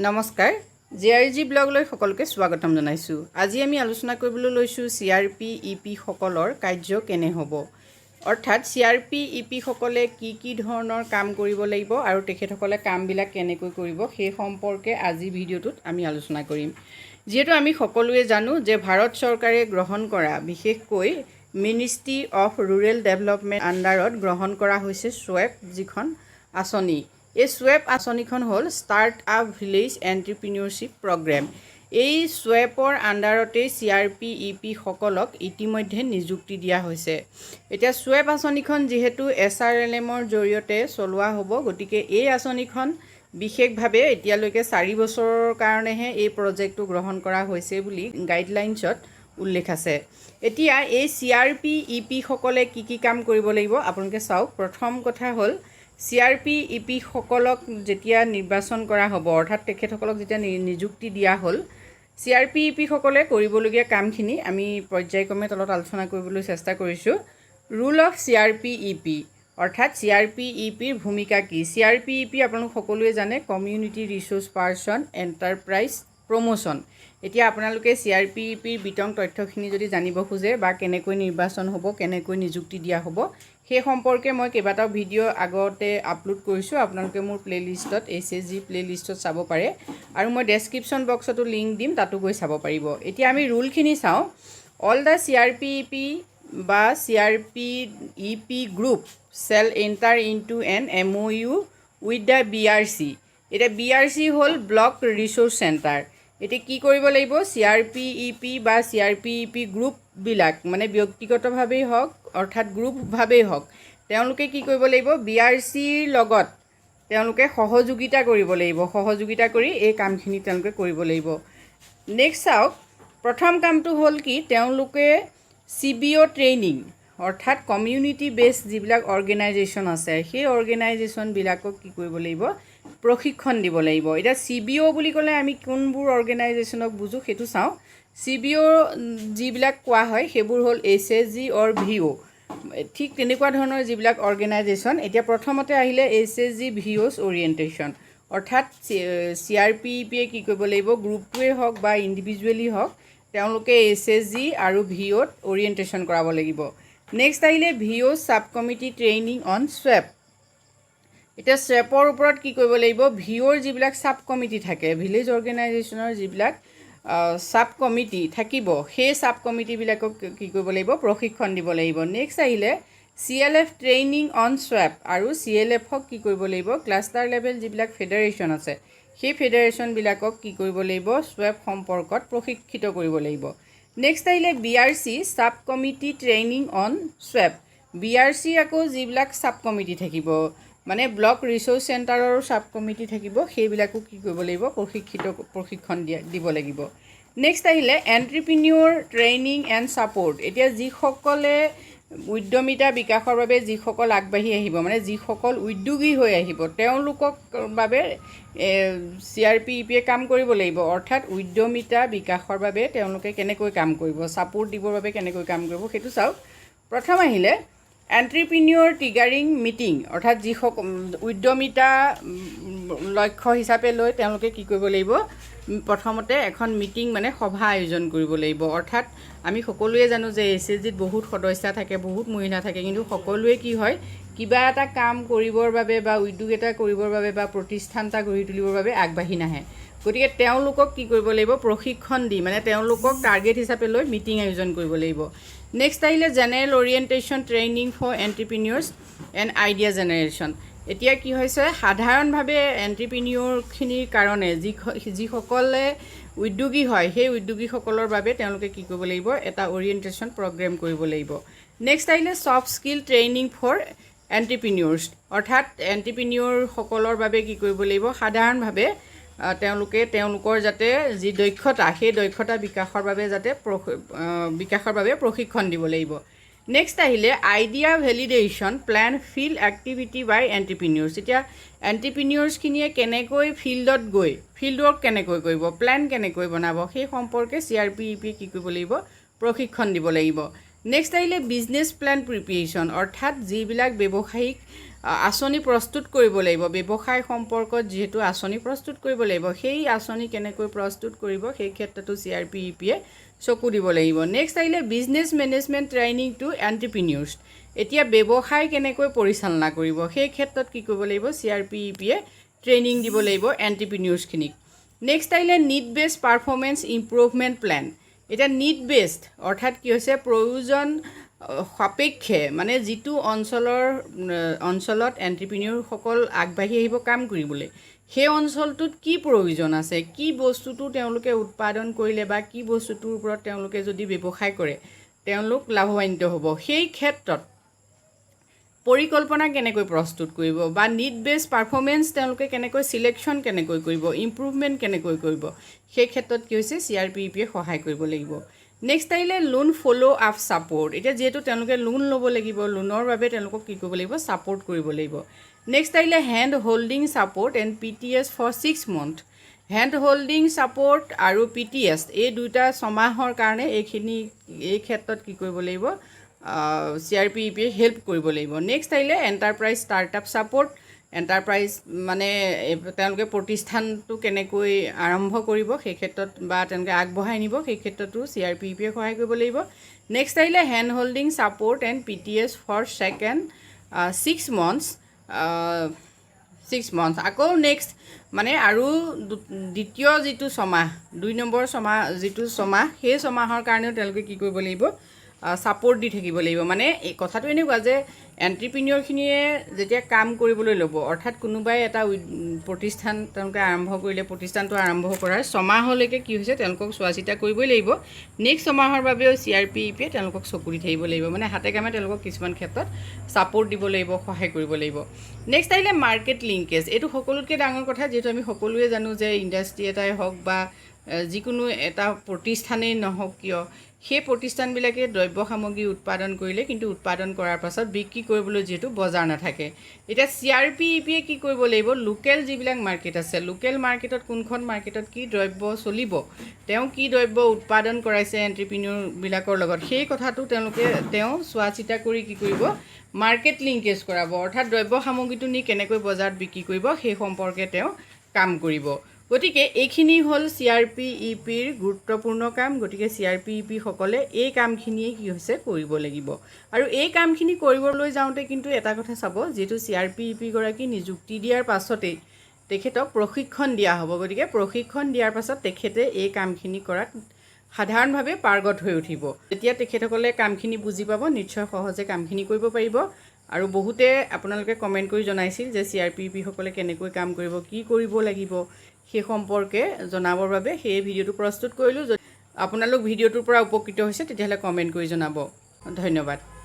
নমস্কাৰ জিআৰজি ব্লগলৈ সকলোকে স্বাগতম জনাইছো। আজি আমি আলোচনা কৰিবলৈ লৈছো CRP-EP সকলৰ কাৰ্য কেনে হ'ব, অৰ্থাৎ CRP-EP সকলে কি ধৰণৰ কাম কৰিব লাগিব আৰু তেখেতসকলে কামবিলাক কেনেকৈ কৰিব সেই সম্পৰ্কে আজি ভিডিঅ'টোত আমি আলোচনা কৰিম। যেহেতু আমি সকলোৱে জানো যে ভাৰত চৰকাৰে গ্ৰহণ কৰা বিশেষকৈ মিনিষ্ট্ৰি অফ ৰুৰেল ডেভেলপমেণ্ট আণ্ডাৰত গ্ৰহণ কৰা হৈছে SVEP যিখন আঁচনি। এই SVEP আঁচনিখন হ'ল start up village entrepreneurship programme. এই SVEPৰ আণ্ডাৰতে CRP-EP সকলক ইতিমধ্যে নিযুক্তি দিয়া হৈছে। এতিয়া SVEP আঁচনিখন যিহেতু SRLMৰ জৰিয়তে চলোৱা হ'ব, গতিকে এই আঁচনিখন বিশেষভাৱে এতিয়ালৈকে 4 বছৰৰ কাৰণেহে এই প্ৰজেক্টটো গ্ৰহণ কৰা হৈছে বুলি গাইডলাইনছত উল্লেখ আছে। এতিয়া এই CRP-EP সকলে কি কাম কৰিব লাগিব আপোনালোকে চাওক। প্ৰথম কথা হ'ল CRP-EP সকলক যেতিয়া নিৰ্বাচন কৰা হ'ব, অৰ্থাৎ তেখেতসকলক যেতিয়া নিযুক্তি দিয়া হ'ল, CRP-EP সকলে কৰিবলগীয়া কামখিনি আমি পৰ্যায়ক্ৰমে তলত আলোচনা কৰিবলৈ চেষ্টা কৰিছোঁ। ৰুল অফ CRP-EP অৰ্থাৎ CRP-EPৰ ভূমিকা কি। CRP-EP আপোনালোক সকলোৱে জানে community resource person enterprise promotion. এতিয়া আপোনালোকে CRP-EPৰ বিতং তথ্যখিনি যদি জানিব খোজে বা কেনেকৈ নিৰ্বাচন হ'ব, কেনেকৈ নিযুক্তি দিয়া হ'ব, সেই সম্পৰ্কে মই কেইবাটাও ভিডিঅ' আগতে আপলোড কৰিছোঁ। আপোনালোকে মোৰ প্লেলিষ্টত SHG প্লেলিষ্টত চাব পাৰে আৰু মই ডেছক্ৰিপশ্যন বক্সতো লিংক দিম, তাতো গৈ চাব পাৰিব। এতিয়া আমি ৰুলখিনি চাওঁ। অল দ্য CRP-EP বা CRP-EP group shell enter into N MOU with the BRC। এতিয়া BRC হ'ল ব্লক ৰিচোৰ্চ চেণ্টাৰ। এতিয়া কি কৰিব লাগিব, CRP-EP বা CRP-EP গ্ৰুপবিলাক মানে ব্যক্তিগতভাৱেই হওক অৰ্থাৎ গ্ৰুপভাৱেই হওক, তেওঁলোকে কি কৰিব লাগিব, BRCৰ লগত তেওঁলোকে সহযোগিতা কৰিব লাগিব। সহযোগিতা কৰি এই কামখিনি তেওঁলোকে কৰিব লাগিব। নেক্সট চাওক, প্ৰথম কামটো হ'ল কি, তেওঁলোকে CBO ট্ৰেইনিং অৰ্থাৎ কমিউনিটি বেছড যিবিলাক অৰ্গেনাইজেশ্যন আছে, সেই অৰ্গেনাইজেশ্যনবিলাকক কি কৰিব লাগিব, প্ৰশিক্ষণ দিব লাগিব। এতিয়া CBO বুলি ক'লে আমি কোনবোৰ অৰ্গেনাইজেশ্যনক বুজোঁ সেইটো চাওঁ। CBO যিবিলাক কোৱা হয় সেইবোৰ হ'ল SHG অৰ VO, ঠিক তেনেকুৱা ধৰণৰ যিবিলাক অৰ্গেনাইজেশ্যন। এতিয়া প্ৰথমতে আহিলে SHG VO's অৰিয়েণ্টেশ্যন, অৰ্থাৎ CRP-EPয়ে কি কৰিব লাগিব, গ্ৰুপটোৱে হওক বা ইণ্ডিভিজুৱেলি হওক, তেওঁলোকে SHG আৰু VOত অৰিয়েণ্টেশ্যন কৰাব লাগিব। নেক্সট আহিলে VO sub committee training on SWEP। এতিয়া SWEPৰ ওপৰত কি কৰিব লাগিব, VOৰ যিবিলাক ছাব কমিটি থাকে, ভিলেজ অৰ্গেনাইজেশ্যনৰ যিবিলাক ছাব কমিটি থাকিব, সেই ছাব কমিটিবিলাকক কি কৰিব লাগিব, প্ৰশিক্ষণ দিব লাগিব। নেক্সট আহিলে CLF ট্ৰেইনিং অন SWEP আৰু CLFক কি কৰিব লাগিব, ক্লাষ্টাৰ লেভেল যিবিলাক ফেডাৰেশ্যন আছে, সেই ফেডাৰেশ্যনবিলাকক কি কৰিব লাগিব, SWEP সম্পৰ্কত প্ৰশিক্ষিত কৰিব লাগিব। নেক্সট আহিলে BRC sub committee training on SWEP। BRC আকৌ যিবিলাক ছাব কমিটি থাকিব, মানে ব্লক ৰিচোৰ্চ চেণ্টাৰৰো ছাব কমিটি থাকিব, সেইবিলাকো কি কৰিব লাগিব, প্ৰশিক্ষণ দিব লাগিব। নেক্সট আহিলে এণ্টাৰপ্ৰিনিয়ৰ ট্ৰেইনিং এণ্ড ছাপোৰ্ট। এতিয়া যিসকলে উদ্যমিতা বিকাশৰ বাবে যিসকল আগবাঢ়ি আহিব, মানে যিসকল উদ্যোগী হৈ আহিব, তেওঁলোকক বাবে CRP-EPয়ে কাম কৰিব লাগিব। অৰ্থাৎ উদ্যমিতা বিকাশৰ বাবে তেওঁলোকে কেনেকৈ কাম কৰিব, ছাপোৰ্ট দিবৰ বাবে কেনেকৈ কাম কৰিব সেইটো চাওক। প্ৰথম আহিলে এণ্টাৰপ্ৰিনিয়ৰ ট্ৰিগাৰিং মিটিং, অৰ্থাৎ যিসকল উদ্যমিতা লক্ষ্য হিচাপে লৈ তেওঁলোকে কি কৰিব লাগিব, প্ৰথমতে এখন মিটিং মানে সভা আয়োজন কৰিব লাগিব। অৰ্থাৎ আমি সকলোৱে জানো যে SHGত বহুত সদস্য থাকে, বহুত মহিলা থাকে, কিন্তু সকলোৱে কি হয়, কিবা এটা কাম কৰিবৰ বাবে বা উদ্যোগ এটা কৰিবৰ বাবে বা প্ৰতিষ্ঠান এটা গঢ়ি তুলিবৰ বাবে আগবাঢ়ি নাহে। গতিকে তেওঁলোকক কি কৰিব লাগিব, প্ৰশিক্ষণ দি মানে তেওঁলোকক টাৰ্গেট হিচাপে লৈ মিটিং আয়োজন কৰিব লাগিব। নেক্সট আহিলে general orientation training for entrepreneurs and idea generation. এতিয়া কি হৈছে, সাধাৰণভাৱে এণ্টাৰপ্ৰিনিয়ৰখিনিৰ কাৰণে যিসকলে উদ্যোগী হয়, সেই উদ্যোগীসকলৰ বাবে তেওঁলোকে কি কৰিব লাগিব, এটা অৰিয়েণ্টেশ্যন প্ৰগ্ৰেম কৰিব লাগিব। নেক্সট আহিলে ছফ্ট স্কিল ট্ৰেইনিং ফৰ এণ্টাৰপ্ৰিনিয়ৰ্ছ, অৰ্থাৎ এণ্টাৰপ্ৰিনিয়ৰসকলৰ বাবে কি কৰিব লাগিব, সাধাৰণভাৱে তেওঁলোকে তেওঁলোকৰ যাতে যি দক্ষতা, সেই দক্ষতা বিকাশৰ বাবে প্ৰশিক্ষণ দিব লাগিব। নেক্সট আহিলে idea validation plan field activity by entrepreneurs. এতিয়া এণ্টাৰপ্ৰিনিয়ৰ্ছখিনিয়ে কেনেকৈ ফিল্ডত গৈ ফিল্ড ৱৰ্ক কেনেকৈ কৰিব, প্লেন কেনেকৈ বনাব, সেই সম্পৰ্কে CRP-EPয়ে কি কৰিব লাগিব, প্ৰশিক্ষণ দিব লাগিব। নেক্সট আহিলে বিজনেছ প্লেন প্ৰিপেৰেশ্যন, অৰ্থাৎ যিবিলাক ব্যৱসায়িক আঁচনি প্ৰস্তুত কৰিব লাগিব ব্যৱসায় সম্পৰ্কত যেহেতু আঁচনি প্ৰস্তুত কৰিব লাগিব সেই আঁচনি কেনেকৈ প্ৰস্তুত কৰিব সেই ক্ষেত্ৰতো CRP-EP চকু দিব লাগিব নেক্সট আহিলে বিজনেছ মেনেজমেণ্ট ট্ৰেইনিং টু এণ্টাৰপ্ৰিনিয়ৰ্ছ এতিয়া ব্যৱসায় কেনেকৈ পৰিচালনা কৰিব সেই ক্ষেত্ৰত কি কৰিব লাগিব CRP-EP ট্ৰেইনিং দিব লাগিব এণ্টাৰপ্ৰিনিয়ৰ্ছখিনিক নেক্সট আহিলে need based performance improvement plan এটা নিড বেছড অৰ্থাৎ কি হৈছে প্ৰয়োজন সাপেক্ষে মানে যিটো অঞ্চলত এণ্টাৰপ্ৰিনিয়ৰসকল আগবাঢ়ি আহিব কাম কৰিবলৈ সেই অঞ্চলটোত কি প্ৰয়োজন আছে কি বস্তুটো তেওঁলোকে উৎপাদন কৰিলে বা কি বস্তুটোৰ ওপৰত তেওঁলোকে যদি ব্যৱসায় কৰে তেওঁলোক লাভৱান্বিত হ'ব সেই ক্ষেত্ৰত পৰিকল্পনা কেনেকৈ প্ৰস্তুত কৰিব বা নিড বেছড পাৰফৰ্মেন্স তেওঁলোকে কেনেকৈ সিলেকশ্যন কেনেকৈ কৰিব ইম্প্ৰুভমেণ্ট কেনেকৈ কৰিব সেই ক্ষেত্ৰত কি হৈছে CRP-EP সহায় কৰিব লাগিব নেক্সট আহিলে লোন ফ'ল' আপ ছাপোৰ্ট এতিয়া যেহেতু তেওঁলোকে লোন ল'ব লাগিব লোনৰ বাবে তেওঁলোকক কি কৰিব লাগিব ছাপোৰ্ট কৰিব লাগিব নেক্সট আহিলে hand holding support and PTS for 6 month hand holding support আৰু PTS এই দুটা ছমাহৰ কাৰণে এই ক্ষেত্ৰত কি কৰিব লাগিব CRP-EP হেল্প কৰিব লাগিব নেক্সট আহিলে এণ্টাৰপ্ৰাইজ ষ্টাৰ্টআপ ছাপোৰ্ট এণ্টাৰপ্ৰাইজ মানে তেওঁলোকে প্ৰতিষ্ঠানটো কেনেকৈ আৰম্ভ কৰিব সেই ক্ষেত্ৰত বা তেওঁলোকে আগবঢ়াই নিব সেই ক্ষেত্ৰতো CRP-EP সহায় কৰিব লাগিব নেক্সট আহিলে hand holding support and PTS for second 6 month আকৌ নেক্সট মানে আৰু দ্বিতীয় যিটো ছমাহ 2 নম্বৰ ছমাহ যিটো ছমাহ সেই ছমাহৰ কাৰণেও তেওঁলোকে কি কৰিব লাগিব ছাপোৰ্ট দি থাকিব লাগিব মানে এই কথাটো এনেকুৱা যে এণ্টাৰপ্ৰিনিয়ৰখিনিয়ে যেতিয়া কাম কৰিবলৈ ল'ব অৰ্থাৎ কোনোবাই এটা প্ৰতিষ্ঠান তেওঁলোকে আৰম্ভ কৰিলে প্ৰতিষ্ঠানটো আৰম্ভ কৰাৰ ছমাহলৈকে কি হৈছে তেওঁলোকক চোৱা চিতা কৰিবই লাগিব নেক্সট ছমাহৰ বাবেও CRP-EP তেওঁলোকক চকু দি থাকিব লাগিব মানে হাতে কামে তেওঁলোকক কিছুমান ক্ষেত্ৰত ছাপোৰ্ট দিব লাগিব সহায় কৰিব লাগিব নেক্সট আহিলে মাৰ্কেট লিংকেজ এইটো সকলোতকৈ ডাঙৰ কথা যিহেতু আমি সকলোৱে জানো যে ইণ্ডাষ্ট্ৰি এটাই হওক বা যিকোনো এটা প্ৰতিষ্ঠানেই নহওক কিয় সেই প্ৰতিষ্ঠানবিলাকে দ্ৰব্য সামগ্ৰী উৎপাদন কৰিলে কিন্তু উৎপাদন কৰাৰ পাছত বিক্ৰী কৰিবলৈ যেহেতু বজাৰ নাথাকে এতিয়া CRP-EP কি কৰিব লাগিব লোকেল যিবিলাক মাৰ্কেট আছে লোকেল মাৰ্কেটত কোনখন মাৰ্কেটত কি দ্ৰব্য চলিব তেওঁ কি দ্ৰব্য উৎপাদন কৰাইছে এণ্টাৰপ্ৰিনিয়ৰবিলাকৰ লগত সেই কথাটো তেওঁ চোৱা চিতা কৰি কি কৰিব মাৰ্কেট লিংকেজ কৰাব অৰ্থাৎ দ্ৰব্য সামগ্ৰীটো নি কেনেকৈ বজাৰত বিক্ৰী কৰিব সেই সম্পৰ্কে তেওঁ কাম কৰিব গতিকে এইখিনি হ'ল CRP-EPৰ গুৰুত্বপূৰ্ণ কাম গতিকে CRP-EP সকলে এই কামখিনিয়ে কি হৈছে কৰিব লাগিব আৰু এই কামখিনি কৰিবলৈ যাওঁতে কিন্তু এটা কথা চাব যেটো CRP-EP গৰাকী নিযুক্তি দিয়াৰ পাছতেই তেখেতক প্ৰশিক্ষণ দিয়া হ'ব গতিকে প্ৰশিক্ষণ দিয়াৰ পাছত তেখেতে এই কামখিনি কৰাত সাধাৰণভাৱে পাৰ্গত হৈ উঠিব যেতিয়া তেখেতসকলে কামখিনি বুজি পাব নিশ্চয় সহজে কামখিনি কৰিব পাৰিব আৰু বহুতে আপোনালোকে কমেন্ট কৰি জনাইছিল যে CRP-EP সকলে কেনেকৈ কাম কৰিব কি কৰিব লাগিব সেই সম্পৰ্কে জনাবৰ বাবে সেই ভিডিঅটো প্ৰস্তুত কৰিলোঁ যদি আপোনালোক ভিডিঅটোৰ পৰা উপকৃত হৈছে তেতিয়াহ'লে কমেন্ট কৰি জনাব ধন্যবাদ